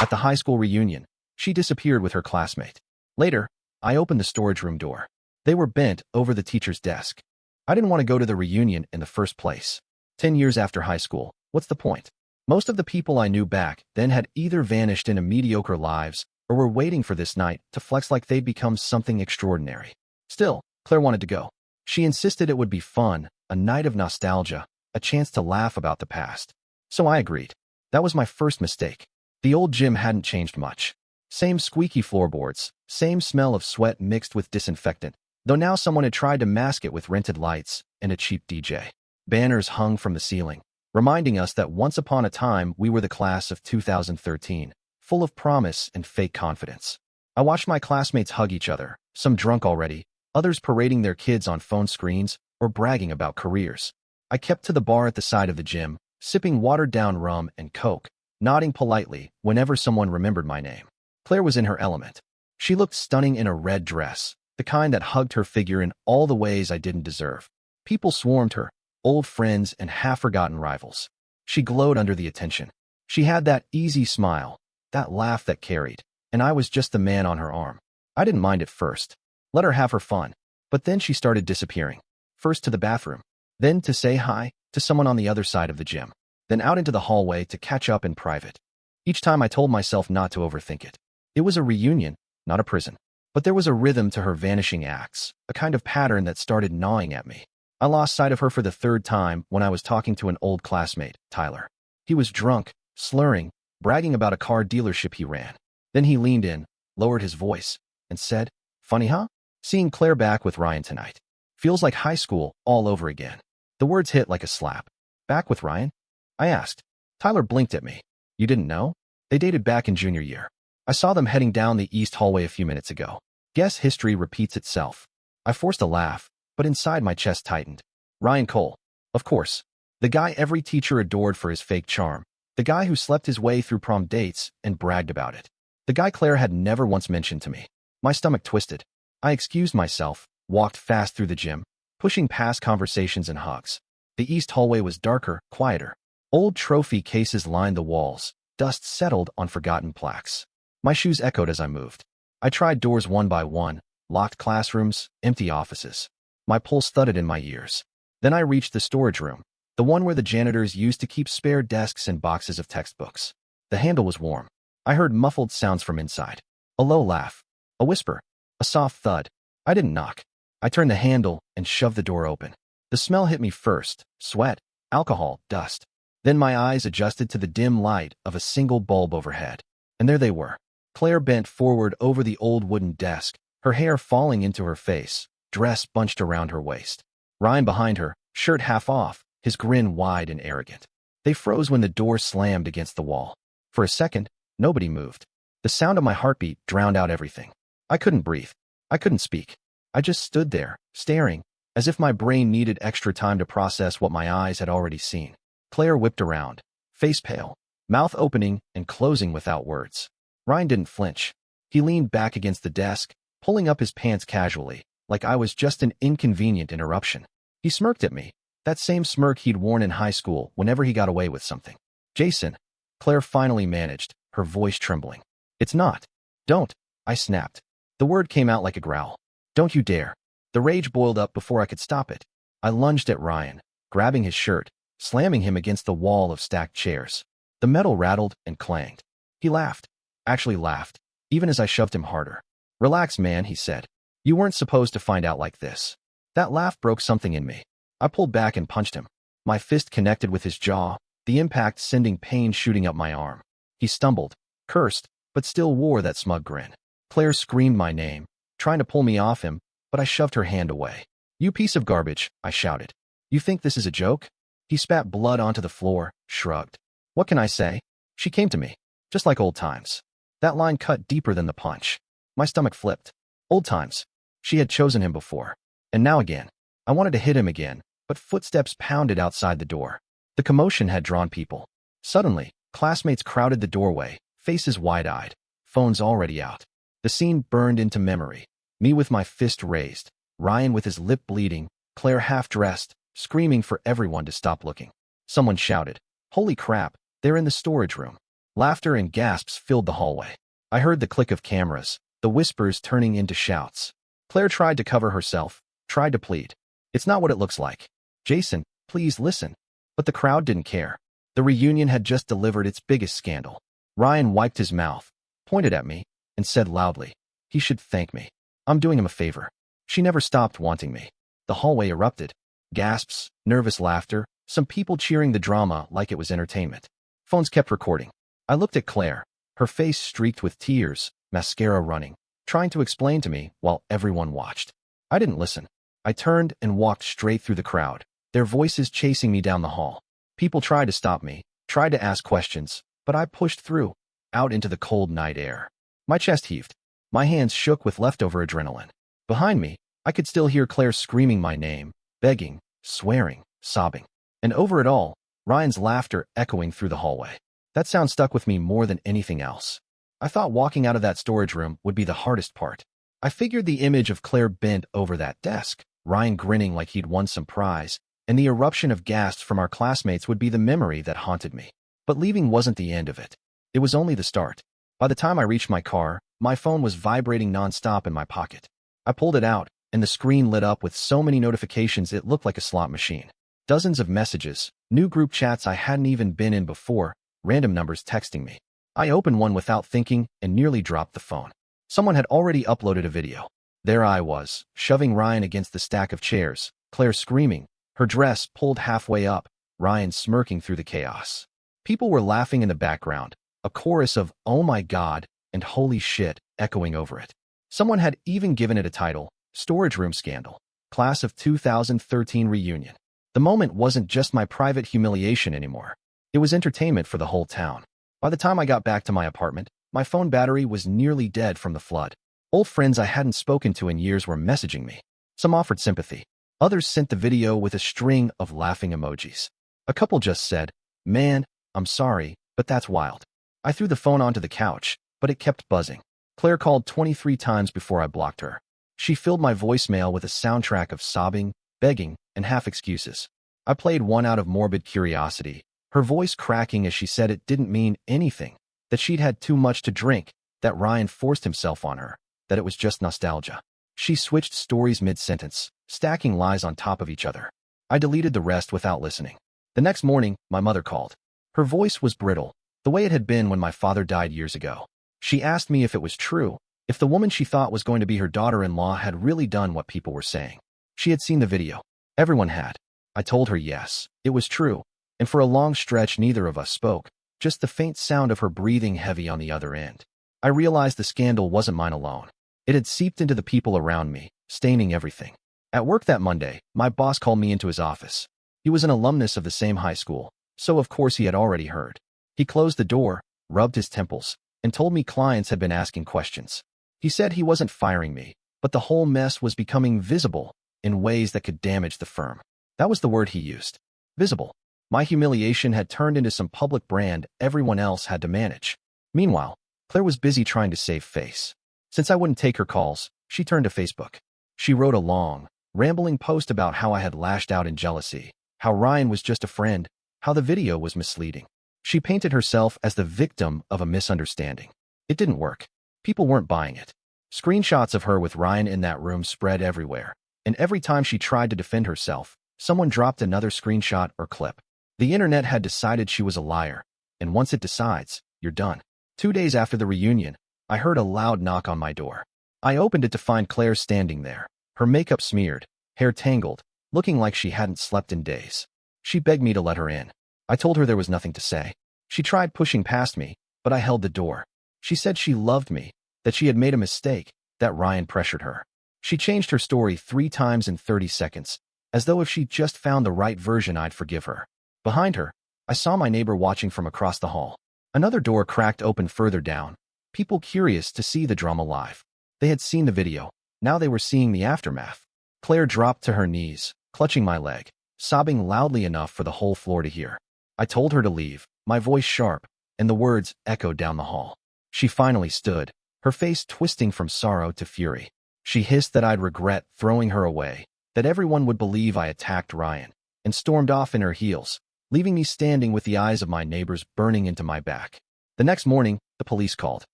At the high school reunion, she disappeared with her classmate. Later, I opened the storage room door. They were bent over the teacher's desk. I didn't want to go to the reunion in the first place. 10 years after high school, what's the point? Most of the people I knew back then had either vanished into mediocre lives or were waiting for this night to flex like they'd become something extraordinary. Still, Claire wanted to go. She insisted it would be fun, a night of nostalgia, a chance to laugh about the past. So I agreed. That was my first mistake. The old gym hadn't changed much. Same squeaky floorboards, same smell of sweat mixed with disinfectant, though now someone had tried to mask it with rented lights and a cheap DJ. Banners hung from the ceiling, reminding us that once upon a time we were the class of 2013, full of promise and fake confidence. I watched my classmates hug each other, some drunk already, others parading their kids on phone screens or bragging about careers. I kept to the bar at the side of the gym, sipping watered-down rum and Coke, nodding politely whenever someone remembered my name. Claire was in her element. She looked stunning in a red dress, the kind that hugged her figure in all the ways I didn't deserve. People swarmed her, old friends and half-forgotten rivals. She glowed under the attention. She had that easy smile, that laugh that carried, and I was just the man on her arm. I didn't mind at first. Let her have her fun. But then she started disappearing. First to the bathroom, then to say hi to someone on the other side of the gym, then out into the hallway to catch up in private. Each time I told myself not to overthink it. It was a reunion, not a prison. But there was a rhythm to her vanishing acts, a kind of pattern that started gnawing at me. I lost sight of her for the third time when I was talking to an old classmate, Tyler. He was drunk, slurring, bragging about a car dealership he ran. Then he leaned in, lowered his voice, and said, "Funny, huh? Seeing Claire back with Ryan tonight. Feels like high school all over again." The words hit like a slap. "Back with Ryan?" I asked. Tyler blinked at me. "You didn't know? They dated back in junior year. I saw them heading down the east hallway a few minutes ago." Guess history repeats itself. I forced a laugh, but inside my chest tightened. Ryan Cole. Of course. The guy every teacher adored for his fake charm. The guy who slept his way through prom dates and bragged about it. The guy Claire had never once mentioned to me. My stomach twisted. I excused myself, walked fast through the gym, pushing past conversations and hugs. The east hallway was darker, quieter. Old trophy cases lined the walls. Dust settled on forgotten plaques. My shoes echoed as I moved. I tried doors one by one, locked classrooms, empty offices. My pulse thudded in my ears. Then I reached the storage room, the one where the janitors used to keep spare desks and boxes of textbooks. The handle was warm. I heard muffled sounds from inside. A low laugh. A whisper. A soft thud. I didn't knock. I turned the handle and shoved the door open. The smell hit me first. Sweat, alcohol, dust. Then my eyes adjusted to the dim light of a single bulb overhead. And there they were. Claire bent forward over the old wooden desk, her hair falling into her face, dress bunched around her waist. Ryan behind her, shirt half off, his grin wide and arrogant. They froze when the door slammed against the wall. For a second, nobody moved. The sound of my heartbeat drowned out everything. I couldn't breathe. I couldn't speak. I just stood there, staring, as if my brain needed extra time to process what my eyes had already seen. Claire whipped around, face pale, mouth opening and closing without words. Ryan didn't flinch. He leaned back against the desk, pulling up his pants casually, like I was just an inconvenient interruption. He smirked at me, that same smirk he'd worn in high school whenever he got away with something. "Jason," Claire finally managed, her voice trembling. "It's not. Don't," I snapped. The word came out like a growl. "Don't you dare." The rage boiled up before I could stop it. I lunged at Ryan, grabbing his shirt, slamming him against the wall of stacked chairs. The metal rattled and clanged. He laughed. Actually laughed, even as I shoved him harder. "Relax, man," he said. "You weren't supposed to find out like this." That laugh broke something in me. I pulled back and punched him. My fist connected with his jaw, the impact sending pain shooting up my arm. He stumbled, cursed, but still wore that smug grin. Claire screamed my name, trying to pull me off him, but I shoved her hand away. "You piece of garbage," I shouted. "You think this is a joke?" He spat blood onto the floor, shrugged. What can I say? She came to me, just like old times. That line cut deeper than the punch. My stomach flipped. Old times. She had chosen him before. And now again. I wanted to hit him again, but footsteps pounded outside the door. The commotion had drawn people. Suddenly, classmates crowded the doorway, faces wide-eyed, phones already out. The scene burned into memory. Me with my fist raised, Ryan with his lip bleeding, Claire half-dressed, screaming for everyone to stop looking. Someone shouted, "Holy crap, they're in the storage room." Laughter and gasps filled the hallway. I heard the click of cameras, the whispers turning into shouts. Claire tried to cover herself, tried to plead. It's not what it looks like. Jason, please listen. But the crowd didn't care. The reunion had just delivered its biggest scandal. Ryan wiped his mouth, pointed at me, and said loudly, he should thank me. I'm doing him a favor. She never stopped wanting me. The hallway erupted. Gasps, nervous laughter, some people cheering the drama like it was entertainment. Phones kept recording. I looked at Claire, her face streaked with tears, mascara running, trying to explain to me while everyone watched. I didn't listen. I turned and walked straight through the crowd, their voices chasing me down the hall. People tried to stop me, tried to ask questions, but I pushed through, out into the cold night air. My chest heaved. My hands shook with leftover adrenaline. Behind me, I could still hear Claire screaming my name, begging, swearing, sobbing. And over it all, Ryan's laughter echoing through the hallway. That sound stuck with me more than anything else. I thought walking out of that storage room would be the hardest part. I figured the image of Claire bent over that desk, Ryan grinning like he'd won some prize, and the eruption of gasps from our classmates would be the memory that haunted me. But leaving wasn't the end of it. It was only the start. By the time I reached my car, my phone was vibrating nonstop in my pocket. I pulled it out, and the screen lit up with so many notifications it looked like a slot machine. Dozens of messages, new group chats I hadn't even been in before, random numbers texting me. I opened one without thinking and nearly dropped the phone. Someone had already uploaded a video. There I was, shoving Ryan against the stack of chairs, Claire screaming, her dress pulled halfway up, Ryan smirking through the chaos. People were laughing in the background, a chorus of "oh my god" and "holy shit" echoing over it. Someone had even given it a title, Storage Room Scandal, Class of 2013 Reunion. The moment wasn't just my private humiliation anymore. It was entertainment for the whole town. By the time I got back to my apartment, my phone battery was nearly dead from the flood. Old friends I hadn't spoken to in years were messaging me. Some offered sympathy. Others sent the video with a string of laughing emojis. A couple just said, "Man, I'm sorry, but that's wild." I threw the phone onto the couch, but it kept buzzing. Claire called 23 times before I blocked her. She filled my voicemail with a soundtrack of sobbing, begging, and half-excuses. I played one out of morbid curiosity, her voice cracking as she said it didn't mean anything, that she'd had too much to drink, that Ryan forced himself on her, that it was just nostalgia. She switched stories mid-sentence, stacking lies on top of each other. I deleted the rest without listening. The next morning, my mother called. Her voice was brittle, the way it had been when my father died years ago. She asked me if it was true, if the woman she thought was going to be her daughter-in-law had really done what people were saying. She had seen the video. Everyone had. I told her yes, it was true, and for a long stretch neither of us spoke, just the faint sound of her breathing heavy on the other end. I realized the scandal wasn't mine alone. It had seeped into the people around me, staining everything. At work that Monday, my boss called me into his office. He was an alumnus of the same high school, so of course he had already heard. He closed the door, rubbed his temples, and told me clients had been asking questions. He said he wasn't firing me, but the whole mess was becoming visible in ways that could damage the firm. That was the word he used. Visible. My humiliation had turned into some public brand everyone else had to manage. Meanwhile, Claire was busy trying to save face. Since I wouldn't take her calls, she turned to Facebook. She wrote a long, rambling post about how I had lashed out in jealousy, how Ryan was just a friend, how the video was misleading. She painted herself as the victim of a misunderstanding. It didn't work. People weren't buying it. Screenshots of her with Ryan in that room spread everywhere, and every time she tried to defend herself, someone dropped another screenshot or clip. The internet had decided she was a liar, and once it decides, you're done. 2 days after the reunion, I heard a loud knock on my door. I opened it to find Claire standing there, her makeup smeared, hair tangled, looking like she hadn't slept in days. She begged me to let her in. I told her there was nothing to say. She tried pushing past me, but I held the door. She said she loved me, that she had made a mistake, that Ryan pressured her. She changed her story 3 times in 30 seconds, as though if she just found the right version I'd forgive her. Behind her, I saw my neighbor watching from across the hall. Another door cracked open further down, people curious to see the drama live. They had seen the video, now they were seeing the aftermath. Claire dropped to her knees, clutching my leg, sobbing loudly enough for the whole floor to hear. I told her to leave, my voice sharp, and the words echoed down the hall. She finally stood, her face twisting from sorrow to fury. She hissed that I'd regret throwing her away, that everyone would believe I attacked Ryan, and stormed off in her heels, leaving me standing with the eyes of my neighbors burning into my back. The next morning, the police called.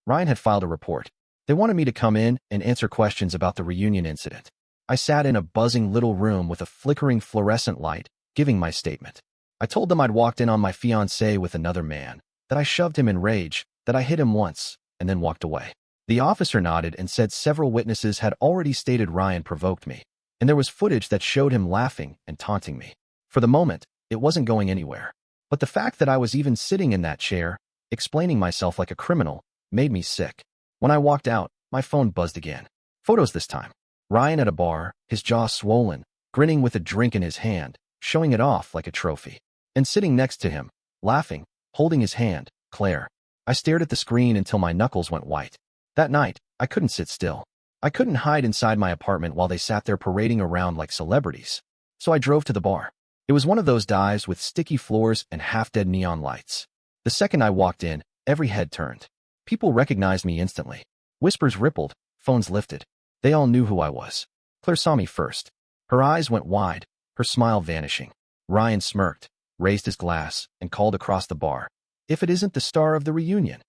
Ryan had filed a report. They wanted me to come in and answer questions about the reunion incident. I sat in a buzzing little room with a flickering fluorescent light, giving my statement. I told them I'd walked in on my fiancé with another man, that I shoved him in rage, that I hit him once, and then walked away. The officer nodded and said several witnesses had already stated Ryan provoked me, and there was footage that showed him laughing and taunting me. For the moment, it wasn't going anywhere. But the fact that I was even sitting in that chair, explaining myself like a criminal, made me sick. When I walked out, my phone buzzed again. Photos this time. Ryan at a bar, his jaw swollen, grinning with a drink in his hand, showing it off like a trophy. And sitting next to him, laughing, holding his hand, Claire. I stared at the screen until my knuckles went white. That night, I couldn't sit still. I couldn't hide inside my apartment while they sat there parading around like celebrities. So I drove to the bar. It was one of those dives with sticky floors and half-dead neon lights. The second I walked in, every head turned. People recognized me instantly. Whispers rippled, phones lifted. They all knew who I was. Claire saw me first. Her eyes went wide, her smile vanishing. Ryan smirked, raised his glass, and called across the bar, "If it isn't the star of the reunion."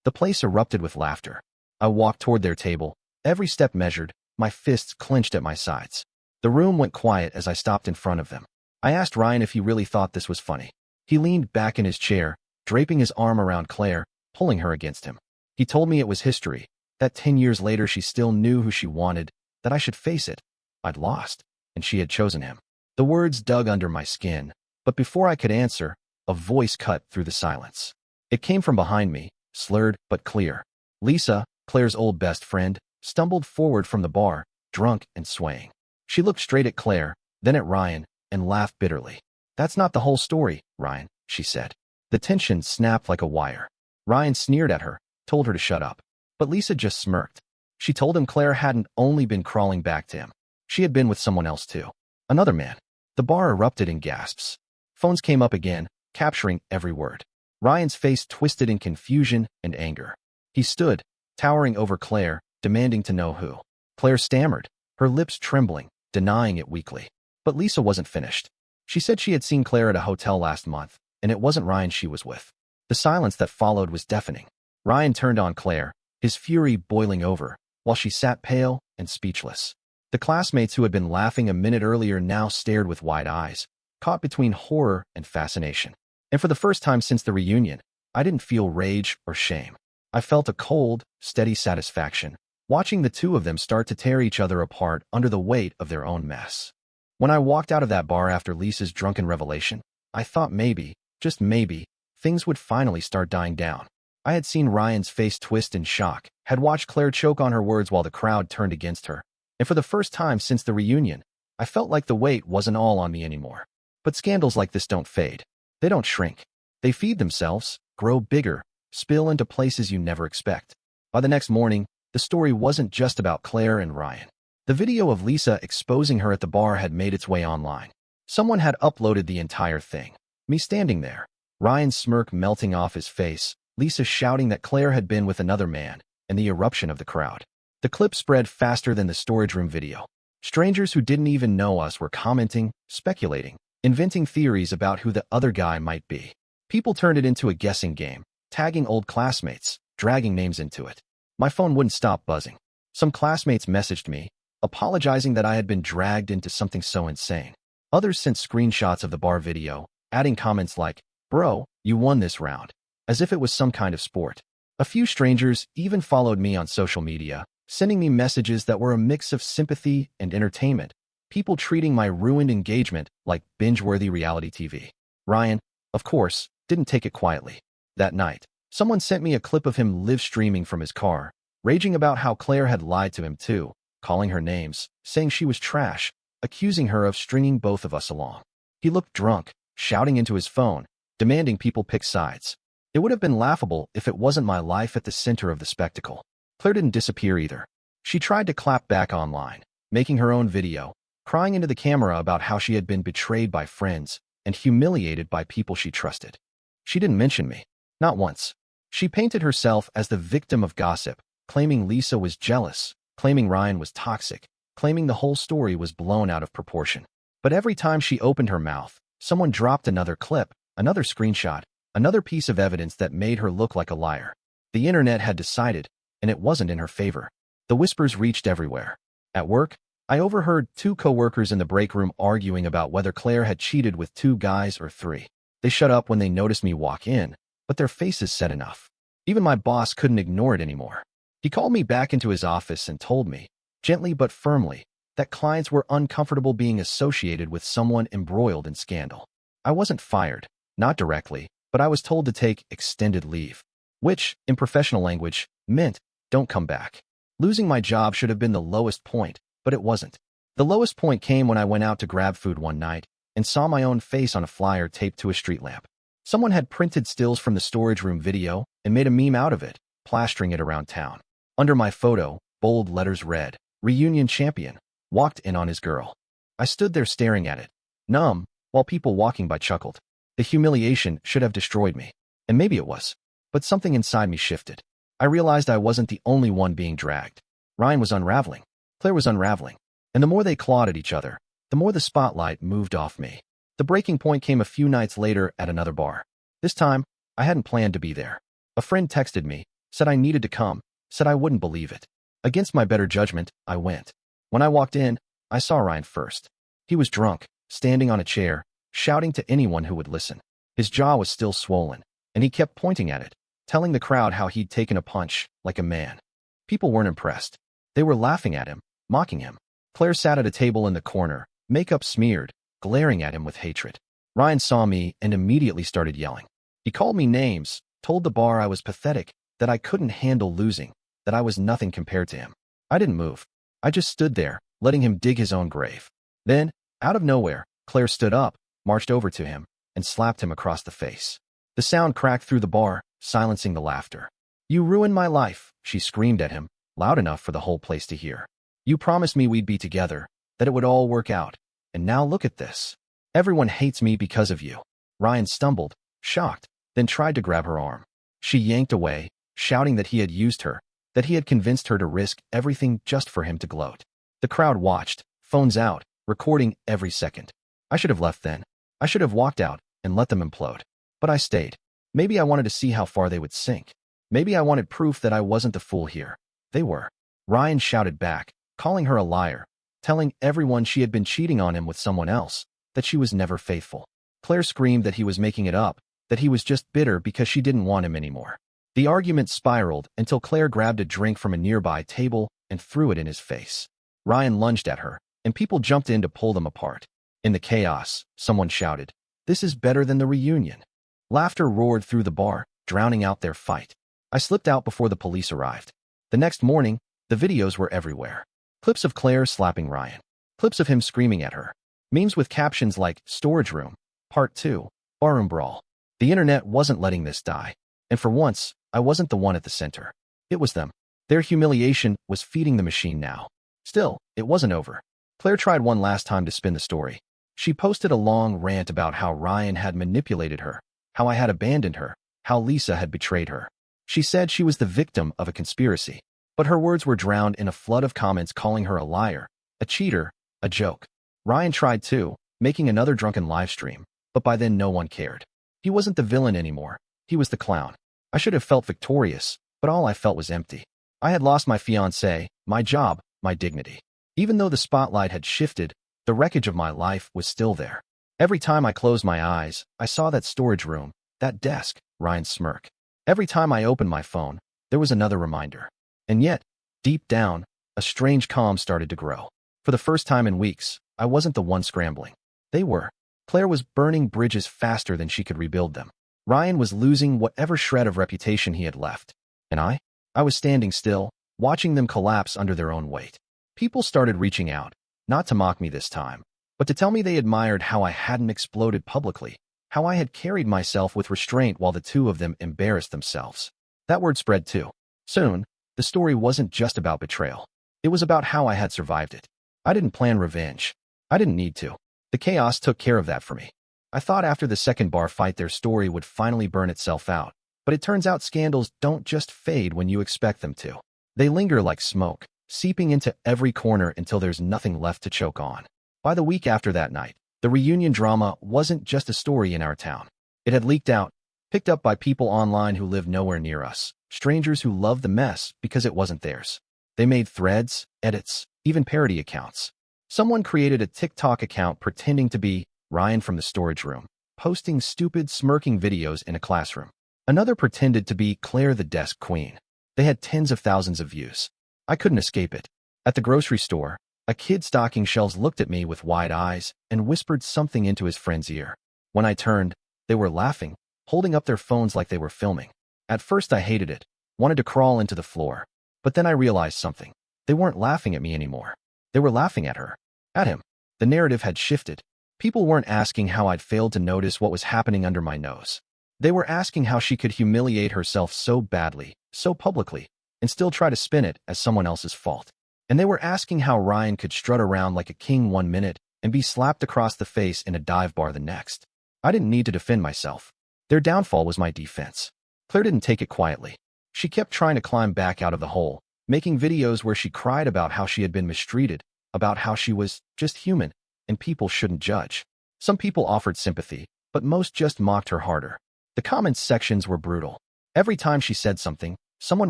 The place erupted with laughter. I walked toward their table, every step measured, my fists clenched at my sides. The room went quiet as I stopped in front of them. I asked Ryan if he really thought this was funny. He leaned back in his chair, draping his arm around Claire, pulling her against him. He told me it was history, that 10 years later she still knew who she wanted, that I should face it. I'd lost, and she had chosen him. The words dug under my skin, but before I could answer, a voice cut through the silence. It came from behind me, slurred but clear. Lisa, Claire's old best friend, stumbled forward from the bar, drunk and swaying. She looked straight at Claire, then at Ryan, and laughed bitterly. "That's not the whole story, Ryan," she said. The tension snapped like a wire. Ryan sneered at her, told her to shut up. But Lisa just smirked. She told him Claire hadn't only been crawling back to him. She had been with someone else too. Another man. The bar erupted in gasps. Phones came up again, capturing every word. Ryan's face twisted in confusion and anger. He stood, towering over Claire, demanding to know who. Claire stammered, her lips trembling, denying it weakly. But Lisa wasn't finished. She said she had seen Claire at a hotel last month, and it wasn't Ryan she was with. The silence that followed was deafening. Ryan turned on Claire, his fury boiling over, while she sat pale and speechless. The classmates who had been laughing a minute earlier now stared with wide eyes, caught between horror and fascination. And for the first time since the reunion, I didn't feel rage or shame. I felt a cold, steady satisfaction, watching the two of them start to tear each other apart under the weight of their own mess. When I walked out of that bar after Lisa's drunken revelation, I thought maybe, just maybe, things would finally start dying down. I had seen Ryan's face twist in shock, had watched Claire choke on her words while the crowd turned against her, and for the first time since the reunion, I felt like the weight wasn't all on me anymore. But scandals like this don't fade. They don't shrink. They feed themselves, grow bigger, spill into places you never expect. By the next morning, the story wasn't just about Claire and Ryan. The video of Lisa exposing her at the bar had made its way online. Someone had uploaded the entire thing. Me standing there, Ryan's smirk melting off his face, Lisa shouting that Claire had been with another man, and the eruption of the crowd. The clip spread faster than the storage room video. Strangers who didn't even know us were commenting, speculating, inventing theories about who the other guy might be. People turned it into a guessing game, tagging old classmates, dragging names into it. My phone wouldn't stop buzzing. Some classmates messaged me, apologizing that I had been dragged into something so insane. Others sent screenshots of the bar video, adding comments like, "Bro, you won this round," as if it was some kind of sport. A few strangers even followed me on social media, sending me messages that were a mix of sympathy and entertainment, people treating my ruined engagement like binge-worthy reality TV. Ryan, of course, didn't take it quietly. That night, someone sent me a clip of him live streaming from his car, raging about how Claire had lied to him too, calling her names, saying she was trash, accusing her of stringing both of us along. He looked drunk, shouting into his phone, demanding people pick sides. It would have been laughable if it wasn't my life at the center of the spectacle. Claire didn't disappear either. She tried to clap back online, making her own video, crying into the camera about how she had been betrayed by friends and humiliated by people she trusted. She didn't mention me. Not once. She painted herself as the victim of gossip, claiming Lisa was jealous, claiming Ryan was toxic, claiming the whole story was blown out of proportion. But every time she opened her mouth, someone dropped another clip, another screenshot, Another piece of evidence that made her look like a liar. The internet had decided, and it wasn't in her favor. The whispers reached everywhere. At work, I overheard two coworkers in the break room arguing about whether Claire had cheated with 2 guys or 3. They shut up when they noticed me walk in, but their faces said enough. Even my boss couldn't ignore it anymore. He called me back into his office and told me, gently but firmly, that clients were uncomfortable being associated with someone embroiled in scandal. I wasn't fired, not directly, but I was told to take extended leave, which, in professional language, meant don't come back. Losing my job should have been the lowest point, but it wasn't. The lowest point came when I went out to grab food one night and saw my own face on a flyer taped to a street lamp. Someone had printed stills from the storage room video and made a meme out of it, plastering it around town. Under my photo, bold letters read, "Reunion Champion, walked in on his girl." I stood there staring at it, numb, while people walking by chuckled. The humiliation should have destroyed me. And maybe it was. But something inside me shifted. I realized I wasn't the only one being dragged. Ryan was unraveling. Claire was unraveling. And the more they clawed at each other, the more the spotlight moved off me. The breaking point came a few nights later at another bar. This time, I hadn't planned to be there. A friend texted me, said I needed to come, said I wouldn't believe it. Against my better judgment, I went. When I walked in, I saw Ryan first. He was drunk, standing on a chair, shouting to anyone who would listen. His jaw was still swollen, and he kept pointing at it, telling the crowd how he'd taken a punch, like a man. People weren't impressed. They were laughing at him, mocking him. Claire sat at a table in the corner, makeup smeared, glaring at him with hatred. Ryan saw me and immediately started yelling. He called me names, told the bar I was pathetic, that I couldn't handle losing, that I was nothing compared to him. I didn't move. I just stood there, letting him dig his own grave. Then, out of nowhere, Claire stood up, marched over to him, and slapped him across the face. The sound cracked through the bar, silencing the laughter. "You ruined my life," she screamed at him, loud enough for the whole place to hear. "You promised me we'd be together, that it would all work out. And now look at this. Everyone hates me because of you." Ryan stumbled, shocked, then tried to grab her arm. She yanked away, shouting that he had used her, that he had convinced her to risk everything just for him to gloat. The crowd watched, phones out, recording every second. I should have left then. I should have walked out and let them implode. But I stayed. Maybe I wanted to see how far they would sink. Maybe I wanted proof that I wasn't the fool here. They were. Ryan shouted back, calling her a liar, telling everyone she had been cheating on him with someone else, that she was never faithful. Claire screamed that he was making it up, that he was just bitter because she didn't want him anymore. The argument spiraled until Claire grabbed a drink from a nearby table and threw it in his face. Ryan lunged at her, and people jumped in to pull them apart. In the chaos, someone shouted, "This is better than the reunion." Laughter roared through the bar, drowning out their fight. I slipped out before the police arrived. The next morning, the videos were everywhere. Clips of Claire slapping Ryan. Clips of him screaming at her. Memes with captions like, "Storage Room, Part 2, Barroom Brawl." The internet wasn't letting this die. And for once, I wasn't the one at the center. It was them. Their humiliation was feeding the machine now. Still, it wasn't over. Claire tried one last time to spin the story. She posted a long rant about how Ryan had manipulated her, how I had abandoned her, how Lisa had betrayed her. She said she was the victim of a conspiracy, but her words were drowned in a flood of comments calling her a liar, a cheater, a joke. Ryan tried too, making another drunken live stream, but by then no one cared. He wasn't the villain anymore. He was the clown. I should have felt victorious, but all I felt was empty. I had lost my fiancé, my job, my dignity. Even though the spotlight had shifted, the wreckage of my life was still there. Every time I closed my eyes, I saw that storage room, that desk, Ryan's smirk. Every time I opened my phone, there was another reminder. And yet, deep down, a strange calm started to grow. For the first time in weeks, I wasn't the one scrambling. They were. Claire was burning bridges faster than she could rebuild them. Ryan was losing whatever shred of reputation he had left. And I was standing still, watching them collapse under their own weight. People started reaching out, not to mock me this time, but to tell me they admired how I hadn't exploded publicly, how I had carried myself with restraint while the two of them embarrassed themselves. That word spread too. Soon, the story wasn't just about betrayal. It was about how I had survived it. I didn't plan revenge. I didn't need to. The chaos took care of that for me. I thought after the second bar fight their story would finally burn itself out, but it turns out scandals don't just fade when you expect them to. They linger like smoke, seeping into every corner until there's nothing left to choke on. By the week after that night, the reunion drama wasn't just a story in our town. It had leaked out. picked up by people online who live nowhere near us, strangers who love the mess because it wasn't theirs. They made threads, edits, even parody accounts. Someone created a TikTok account pretending to be Ryan from the storage room, posting stupid, smirking videos in a classroom. Another pretended to be Claire the desk queen. They had tens of thousands of views. I couldn't escape it. At the grocery store, a kid stocking shelves looked at me with wide eyes and whispered something into his friend's ear. When I turned, they were laughing, holding up their phones like they were filming. At first I hated it, wanted to crawl into the floor. But then I realized something. They weren't laughing at me anymore. They were laughing at her. At him. The narrative had shifted. People weren't asking how I'd failed to notice what was happening under my nose. They were asking how she could humiliate herself so badly, so publicly, and still try to spin it as someone else's fault. And they were asking how Ryan could strut around like a king one minute and be slapped across the face in a dive bar the next. I didn't need to defend myself. Their downfall was my defense. Claire didn't take it quietly. She kept trying to climb back out of the hole, making videos where she cried about how she had been mistreated, about how she was just human, and people shouldn't judge. Some people offered sympathy, but most just mocked her harder. The comments sections were brutal. Every time she said something, someone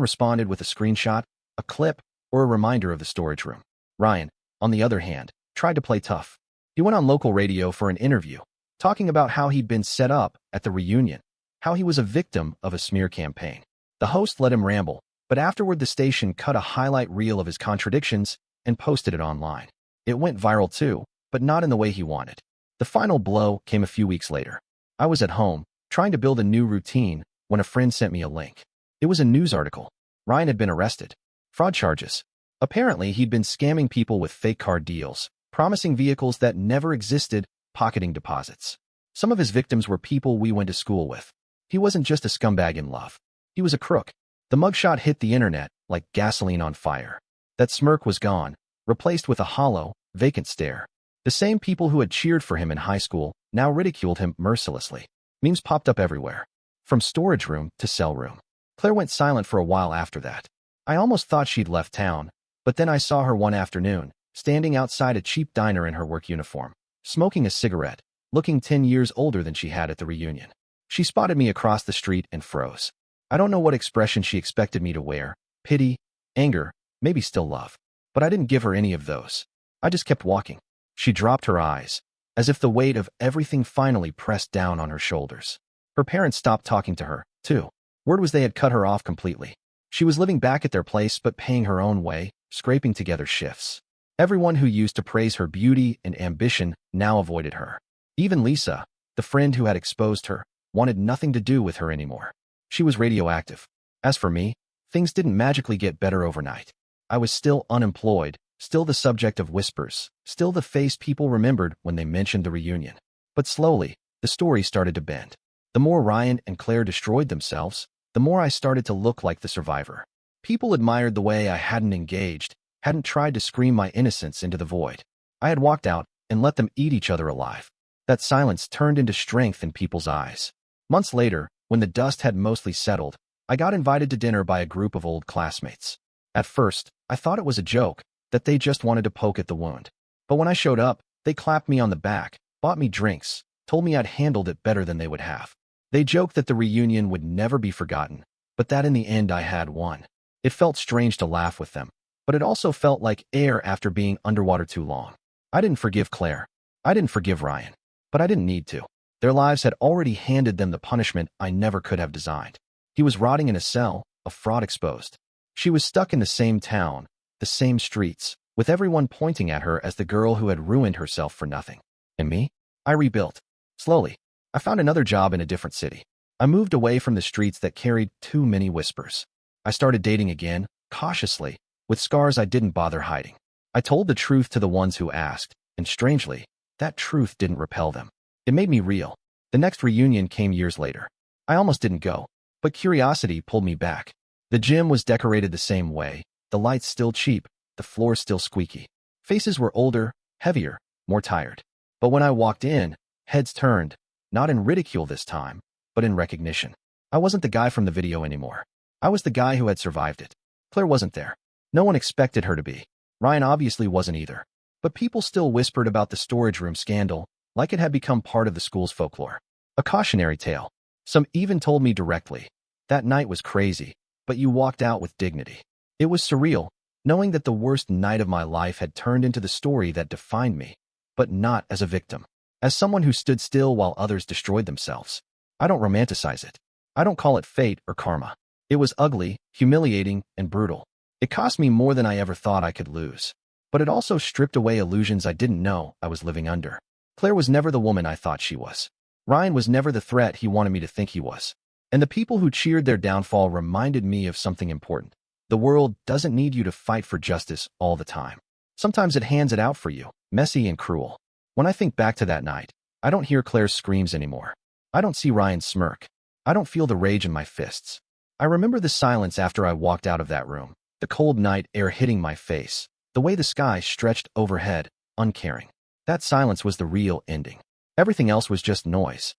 responded with a screenshot, a clip, or a reminder of the storage room. Ryan, on the other hand, tried to play tough. He went on local radio for an interview, talking about how he'd been set up at the reunion, how he was a victim of a smear campaign. The host let him ramble, but afterward the station cut a highlight reel of his contradictions and posted it online. It went viral too, but not in the way he wanted. The final blow came a few weeks later. I was at home, trying to build a new routine, when a friend sent me a link. It was a news article. Ryan had been arrested. Fraud charges. Apparently, he'd been scamming people with fake car deals, promising vehicles that never existed, pocketing deposits. Some of his victims were people we went to school with. He wasn't just a scumbag in love. He was a crook. The mugshot hit the internet like gasoline on fire. That smirk was gone, replaced with a hollow, vacant stare. The same people who had cheered for him in high school now ridiculed him mercilessly. Memes popped up everywhere, from storage room to cell room. Claire went silent for a while after that. I almost thought she'd left town, but then I saw her one afternoon, standing outside a cheap diner in her work uniform, smoking a cigarette, looking 10 years older than she had at the reunion. She spotted me across the street and froze. I don't know what expression she expected me to wear, pity, anger, maybe still love. But I didn't give her any of those. I just kept walking. She dropped her eyes, as if the weight of everything finally pressed down on her shoulders. Her parents stopped talking to her, too. Word was they had cut her off completely. She was living back at their place but paying her own way, scraping together shifts. Everyone who used to praise her beauty and ambition now avoided her. Even Lisa, the friend who had exposed her, wanted nothing to do with her anymore. She was radioactive. As for me, things didn't magically get better overnight. I was still unemployed, still the subject of whispers, still the face people remembered when they mentioned the reunion. But slowly, the story started to bend. The more Ryan and Claire destroyed themselves, the more I started to look like the survivor. People admired the way I hadn't engaged, hadn't tried to scream my innocence into the void. I had walked out and let them eat each other alive. That silence turned into strength in people's eyes. Months later, when the dust had mostly settled, I got invited to dinner by a group of old classmates. At first, I thought it was a joke, that they just wanted to poke at the wound. But when I showed up, they clapped me on the back, bought me drinks, told me I'd handled it better than they would have. They joked that the reunion would never be forgotten, but that in the end I had won. It felt strange to laugh with them, but it also felt like air after being underwater too long. I didn't forgive Claire. I didn't forgive Ryan. But I didn't need to. Their lives had already handed them the punishment I never could have designed. He was rotting in a cell, a fraud exposed. She was stuck in the same town, the same streets, with everyone pointing at her as the girl who had ruined herself for nothing. And me? I rebuilt. Slowly. I found another job in a different city. I moved away from the streets that carried too many whispers. I started dating again, cautiously, with scars I didn't bother hiding. I told the truth to the ones who asked, and strangely, that truth didn't repel them. It made me real. The next reunion came years later. I almost didn't go, but curiosity pulled me back. The gym was decorated the same way, the lights still cheap, the floor still squeaky. Faces were older, heavier, more tired. But when I walked in, heads turned, not in ridicule this time, but in recognition. I wasn't the guy from the video anymore. I was the guy who had survived it. Claire wasn't there. No one expected her to be. Ryan obviously wasn't either. But people still whispered about the storage room scandal, like it had become part of the school's folklore. A cautionary tale. Some even told me directly, "That night was crazy, but you walked out with dignity." It was surreal, knowing that the worst night of my life had turned into the story that defined me, but not as a victim. As someone who stood still while others destroyed themselves. I don't romanticize it. I don't call it fate or karma. It was ugly, humiliating, and brutal. It cost me more than I ever thought I could lose. But it also stripped away illusions I didn't know I was living under. Claire was never the woman I thought she was. Ryan was never the threat he wanted me to think he was. And the people who cheered their downfall reminded me of something important. The world doesn't need you to fight for justice all the time. Sometimes it hands it out for you, messy and cruel. When I think back to that night, I don't hear Claire's screams anymore. I don't see Ryan's smirk. I don't feel the rage in my fists. I remember the silence after I walked out of that room, the cold night air hitting my face, the way the sky stretched overhead, uncaring. That silence was the real ending. Everything else was just noise.